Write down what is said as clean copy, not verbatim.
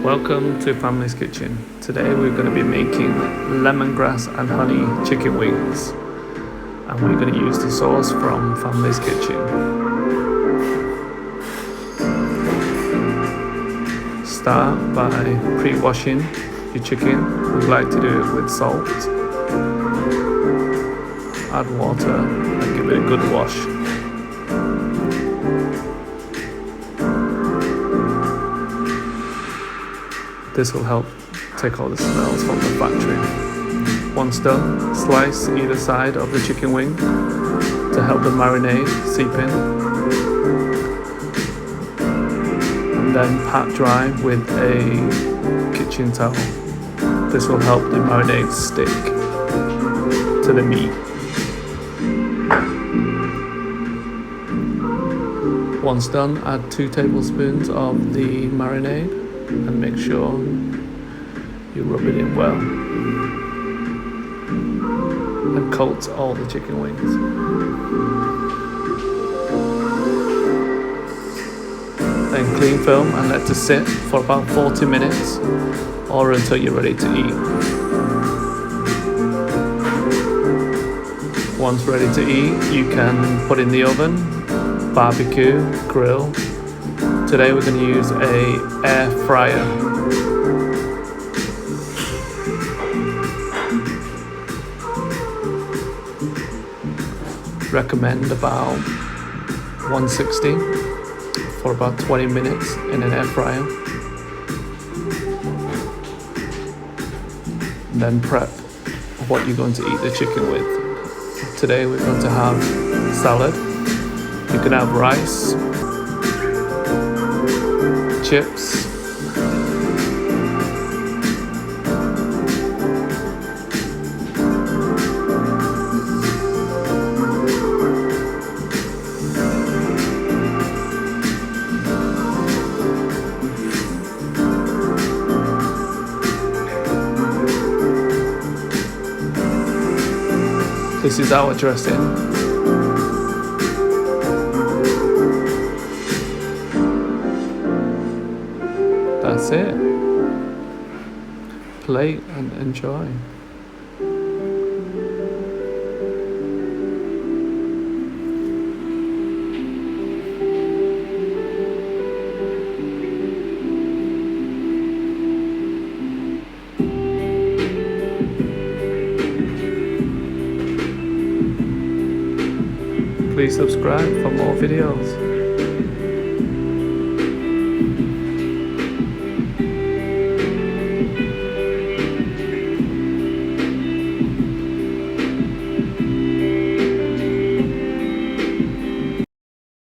Welcome to Pham'ily's kitchen. Today we're going to be making lemongrass and honey chicken wings, and we're going to use the sauce from Pham'ily's kitchen. Start by pre-washing your chicken. We like to do it with salt. Add water and give it a good wash. This will help take all the smells from the factory. Once done, slice either side of the chicken wing to help the marinade seep in. And then pat dry with a kitchen towel. This will help the marinade stick to the meat. Once done, add 2 tablespoons of the marinade and make sure you rub it in well and coat all the chicken wings. Then clean film and let it sit for about 40 minutes or until you're ready to eat. Once ready to eat, you can put in the oven, barbecue, grill. Today we're going to use an air fryer. Recommend about 160 for about 20 minutes in an air fryer. And then prep what you're going to eat the chicken with. Today we're going to have salad. You can have rice, chips, this is our dressing. That's it. Plate and enjoy. Please subscribe for more videos.